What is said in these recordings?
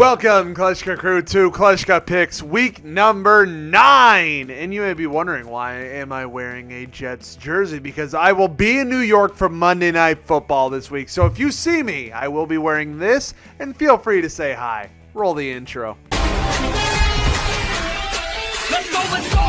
Welcome, Kleschka Crew, to Kleschka Picks week number 9. And you may be wondering, why am I wearing a Jets jersey? Because I will be in New York for Monday Night Football this week. So if you see me, I will be wearing this, and feel free to say hi. Roll the intro. Let's go, let's go!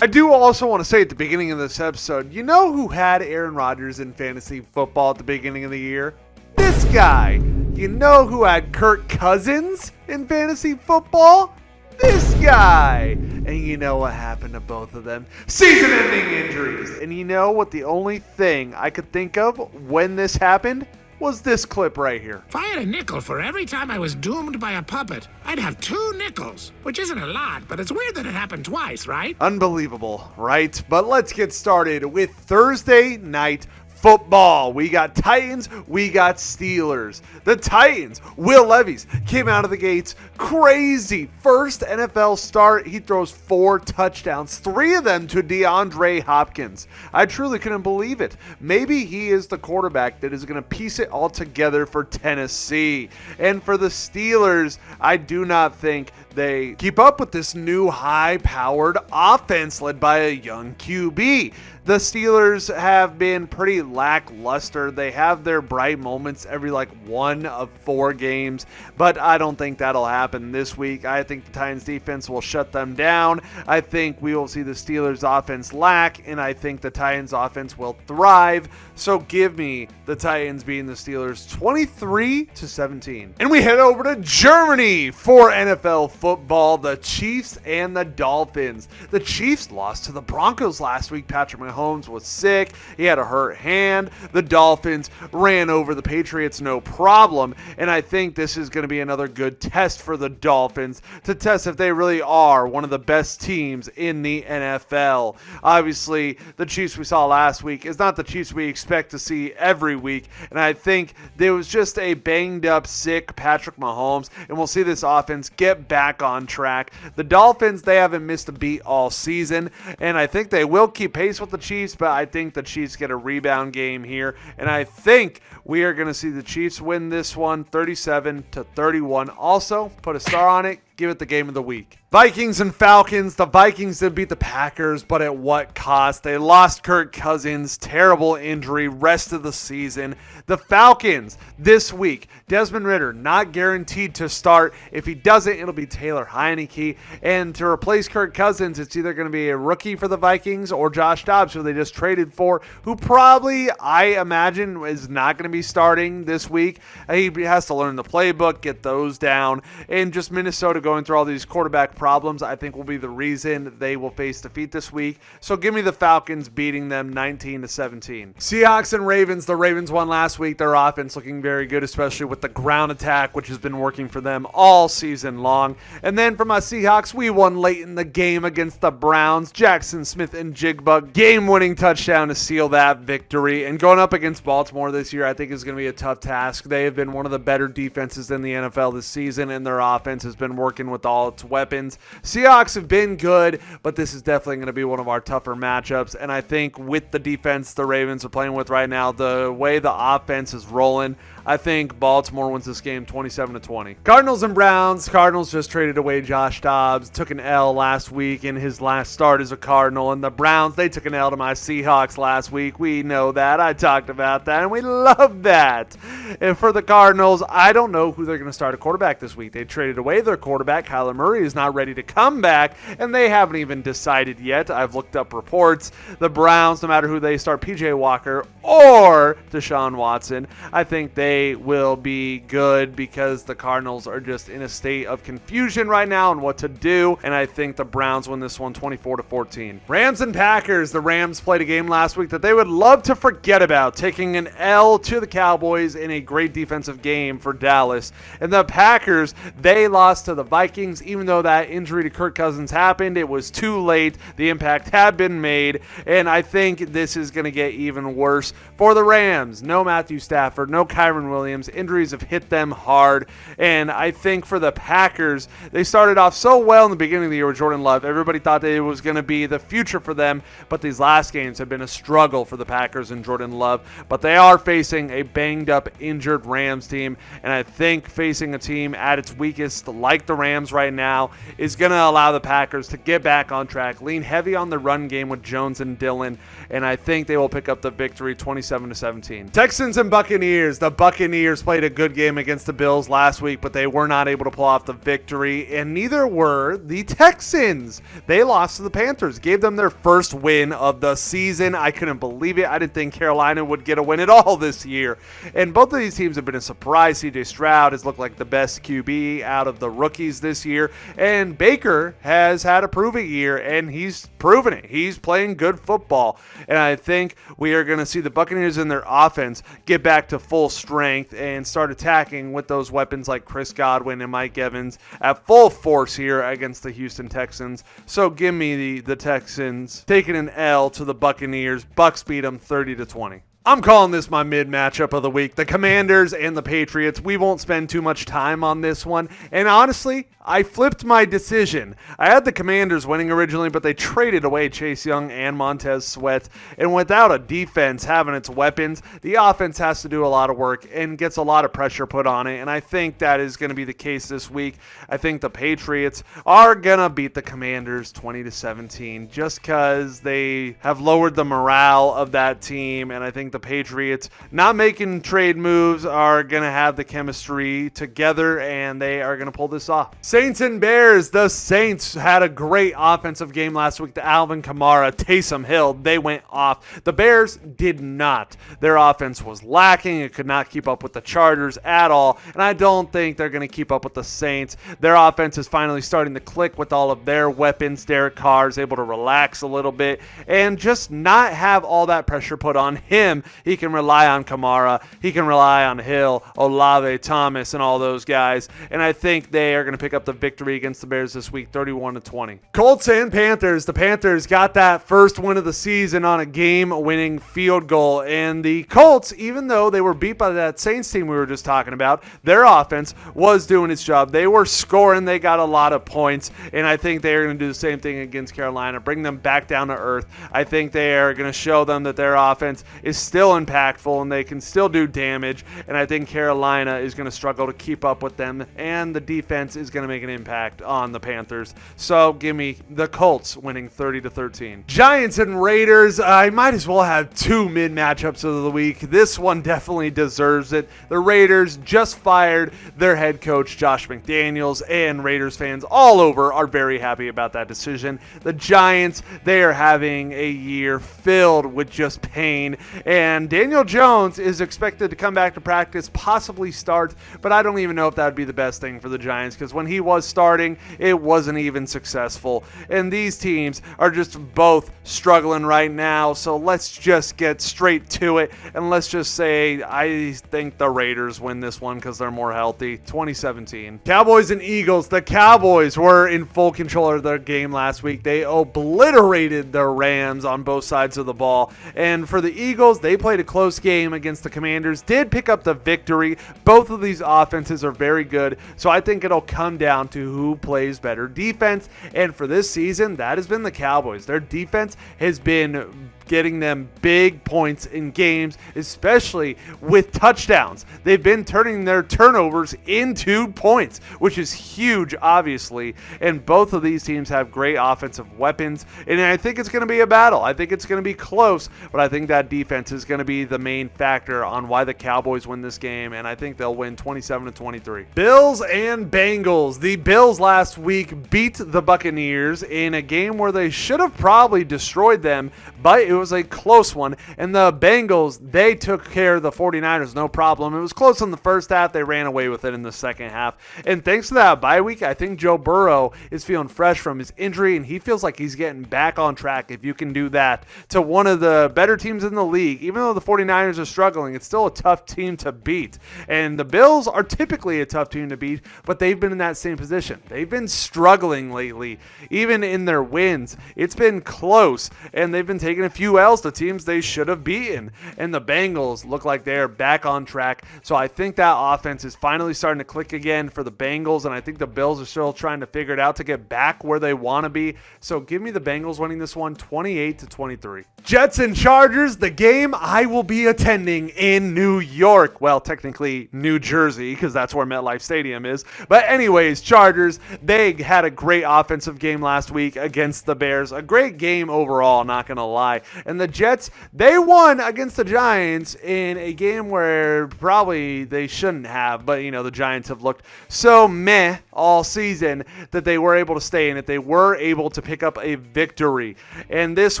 I do also want to say at the beginning of this episode, you know who had Aaron Rodgers in fantasy football at the beginning of the year? This guy. You know who had Kirk Cousins in fantasy football? This guy. And you know what happened to both of them? Season-ending injuries. And you know what the only thing I could think of when this happened was this clip right here. If I had a nickel for every time I was doomed by a puppet, I'd have 2 nickels, which isn't a lot, but it's weird that it happened twice, right? Unbelievable, right? But let's get started with Thursday night football. We got Titans, we got Steelers. The Titans, Will Levis came out of the gates crazy. First NFL start, he throws 4 touchdowns, 3 of them to DeAndre Hopkins. I truly couldn't believe it. Maybe he is the quarterback that is going to piece it all together for Tennessee. And for the Steelers, I do not think they keep up with this new high-powered offense led by a young QB. The Steelers have been pretty lackluster. They have their bright moments every 1 of 4 games, but I don't think that'll happen this week. I think the Titans defense will shut them down. I think we will see the Steelers offense lack, and I think the Titans offense will thrive. So give me the Titans beating the Steelers 23-17. And we head over to Germany for NFL football, the Chiefs and the Dolphins. The Chiefs lost to the Broncos last week. Patrick Mahomes was sick. He had a hurt hand. The Dolphins ran over the Patriots no problem. And I think this is going to be another good test for the Dolphins to test if they really are one of the best teams in the NFL. Obviously, the Chiefs we saw last week is not the Chiefs we expect to see every week. And I think there was just a banged up, sick Patrick Mahomes. And we'll see this offense get back on track. The Dolphins, they haven't missed a beat all season. And I think they will keep pace with the Chiefs, but I think the Chiefs get a rebound game here, and I think we are going to see the Chiefs win this one 37-31. Also, put a star on it. Give it the game of the week. Vikings and Falcons. The Vikings did beat the Packers, but at what cost? They lost Kirk Cousins, terrible injury, rest of the season. The Falcons this week, Desmond Ridder not guaranteed to start. If he doesn't, it'll be Taylor Heineke. And to replace Kirk Cousins, it's either going to be a rookie for the Vikings or Josh Dobbs, who they just traded for, who probably, I imagine, is not going to be starting this week. He has to learn the playbook, get those down, and just Minnesota going through all these quarterback problems, I think will be the reason they will face defeat this week. So give me the Falcons beating them 19-17. Seahawks and Ravens. The Ravens won last week. Their offense looking very good, especially with the ground attack, which has been working for them all season long. And then for my Seahawks, we won late in the game against the Browns. Jackson Smith and Jigba game-winning touchdown to seal that victory. And going up against Baltimore this year, I think is going to be a tough task. They have been one of the better defenses in the NFL this season, and their offense has been working with all its weapons. Seahawks have been good, but this is definitely going to be one of our tougher matchups. And I think with the defense the Ravens are playing with right now, the way the offense is rolling, I think Baltimore wins this game 27-20. Cardinals and Browns. Cardinals just traded away Josh Dobbs. Took an L last week in his last start as a Cardinal. And the Browns, they took an L to my Seahawks last week. We know that. I talked about that, and we love that. And for the Cardinals, I don't know who they're going to start a quarterback this week. They traded away their quarterback. Kyler Murray is not ready to come back, and they haven't even decided yet. I've looked up reports. The Browns, no matter who they start, P.J. Walker or Deshaun Watson, I think they will be good because the Cardinals are just in a state of confusion right now on what to do, and I think the Browns win this one 24-14. Rams and Packers. The Rams played a game last week that they would love to forget about, taking an L to the Cowboys in a great defensive game for Dallas. And the Packers, they lost to the Vikings. Even though that injury to Kirk Cousins happened, it was too late. The impact had been made, and I think this is going to get even worse for the Rams. No Matthew Stafford, no Kyron Williams. Injuries have hit them hard, and I think for the Packers, they started off so well in the beginning of the year with Jordan Love. Everybody thought that it was going to be the future for them, but these last games have been a struggle for the Packers and Jordan Love. But they are facing a banged-up, injured Rams team, and I think facing a team at its weakest, like the Rams right now, is going to allow the Packers to get back on track, lean heavy on the run game with Jones and Dillon, and I think they will pick up the victory 27-17. Texans and Buccaneers. The Buccaneers played a good game against the Bills last week, but they were not able to pull off the victory, and neither were the Texans. They lost to the Panthers, gave them their first win of the season. I couldn't believe it. I didn't think Carolina would get a win at all this year, and both of these teams have been a surprise. C.J. Stroud has looked like the best QB out of the rookies this year, and Baker has had a proving year, and he's proven it. He's playing good football, and I think we are going to see the Buccaneers in their offense get back to full strength and start attacking with those weapons like Chris Godwin and Mike Evans at full force here against the Houston Texans. So give me the Texans taking an L to the Buccaneers. Bucs beat them 30-20. I'm calling this my mid-matchup of the week. The Commanders and the Patriots. We won't spend too much time on this one. And honestly, I flipped my decision. I had the Commanders winning originally, but they traded away Chase Young and Montez Sweat. And without a defense having its weapons, the offense has to do a lot of work and gets a lot of pressure put on it. And I think that is going to be the case this week. I think the Patriots are going to beat the Commanders 20-17 just because they have lowered the morale of that team. And I think the Patriots not making trade moves are going to have the chemistry together, and they are going to pull this off. Saints and Bears. The Saints had a great offensive game last week. The Alvin Kamara, Taysom Hill, they went off. The Bears did not. Their offense was lacking. It could not keep up with the Chargers at all, and I don't think they're going to keep up with the Saints. Their offense is finally starting to click with all of their weapons. Derek Carr is able to relax a little bit and just not have all that pressure put on him. He can rely on Kamara. He can rely on Hill, Olave, Thomas, and all those guys, and I think they are going to pick up the victory against the Bears this week, 31-20. Colts and Panthers. The Panthers got that first win of the season on a game-winning field goal, and the Colts, even though they were beat by that Saints team we were just talking about, their offense was doing its job. They were scoring. They got a lot of points, and I think they are going to do the same thing against Carolina, bring them back down to earth. I think they are going to show them that their offense is still impactful and they can still do damage, and I think Carolina is going to struggle to keep up with them, and the defense is going to make an impact on the Panthers. So give me the Colts winning 30-13. Giants and Raiders. I might as well have two mid matchups of the week. This one definitely deserves it. The Raiders just fired their head coach Josh McDaniels, and Raiders fans all over are very happy about that decision. The Giants, they are having a year filled with just pain, and Daniel Jones is expected to come back to practice, possibly start, but I don't even know if that would be the best thing for the Giants, because when he was starting, it wasn't even successful. And these teams are just both struggling right now, so let's just get straight to it, and let's just say I think the Raiders win this one because they're more healthy. 2017. Cowboys and Eagles. The Cowboys were in full control of their game last week. They obliterated the Rams on both sides of the ball, and for the Eagles, they played a close game against the Commanders, did pick up the victory. Both of these offenses are very good, so I think it'll come down to who plays better defense, and for this season, that has been the Cowboys. Their defense has been getting them big points in games, especially with touchdowns. They've been turning their turnovers into points, which is huge, obviously, and both of these teams have great offensive weapons, and I think it's going to be a battle. I think it's going to be close, but I think that defense is going to be the main factor on why the Cowboys win this game, and I think they'll win 27-23. Bills and Bengals. The Bills last week beat the Buccaneers in a game where they should have probably destroyed them, but it it was a close one. And the Bengals, they took care of the 49ers, no problem. It was close in the first half. They ran away with it in the second half. And thanks to that bye week, I think Joe Burrow is feeling fresh from his injury, and he feels like he's getting back on track if you can do that to one of the better teams in the league. Even though the 49ers are struggling, it's still a tough team to beat. And the Bills are typically a tough team to beat, but they've been in that same position. They've been struggling lately. Even in their wins, it's been close, and they've been taking a few L's to teams they should have beaten. And the Bengals look like they're back on track. So I think that offense is finally starting to click again for the Bengals, and I think the Bills are still trying to figure it out to get back where they want to be. So give me the Bengals winning this one 28-23. Jets and Chargers, the game I will be attending in New York. Well, technically New Jersey, because that's where MetLife Stadium is. But anyways, Chargers, they had a great offensive game last week against the Bears. A great game overall, not going to lie. And the Jets, they won against the Giants in a game where probably they shouldn't have. But, the Giants have looked so meh all season that they were able to stay in it. They were able to pick up a victory. And this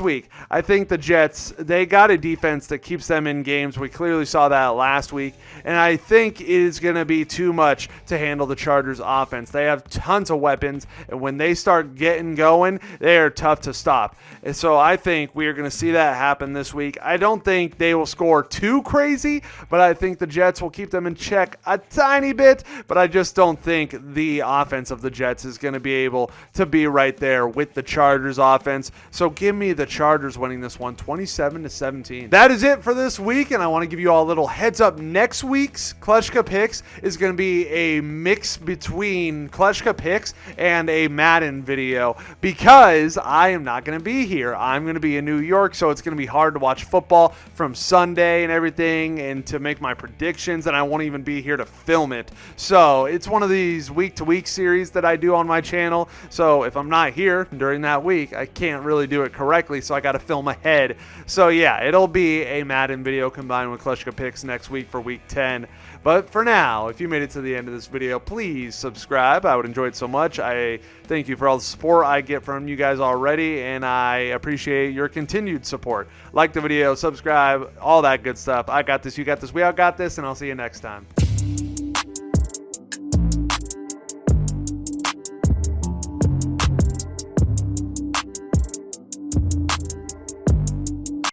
week, I think the Jets, they got a defense that keeps them in games. We clearly saw that last week. And I think it is going to be too much to handle the Chargers offense. They have tons of weapons, and when they start getting going, they are tough to stop. And so I think we are going to see that happen this week. I don't think they will score too crazy, but I think the Jets will keep them in check a tiny bit, but I just don't think the offense of the Jets is going to be able to be right there with the Chargers offense. So give me the Chargers winning this one 27-17. That is it for this week, and I want to give you all a little heads up. Next week's Kleschka Picks is going to be a mix between Kleschka Picks and a Madden video because I am not going to be here. I'm going to be in New York, so it's going to be hard to watch football from Sunday and everything and to make my predictions, and I won't even be here to film it. So it's one of these week-to-week series that I do on my channel. So if I'm not here during that week, I can't really do it correctly, so I got to film ahead. So yeah, it'll be a Madden video combined with Kleschka Picks next week for week 10. But for now, if you made it to the end of this video, please subscribe. I would enjoy it so much. I thank you for all the support I get from you guys already, and I appreciate your continued support. Like the video, subscribe, all that good stuff. I got this, you got this, we all got this, and I'll see you next time.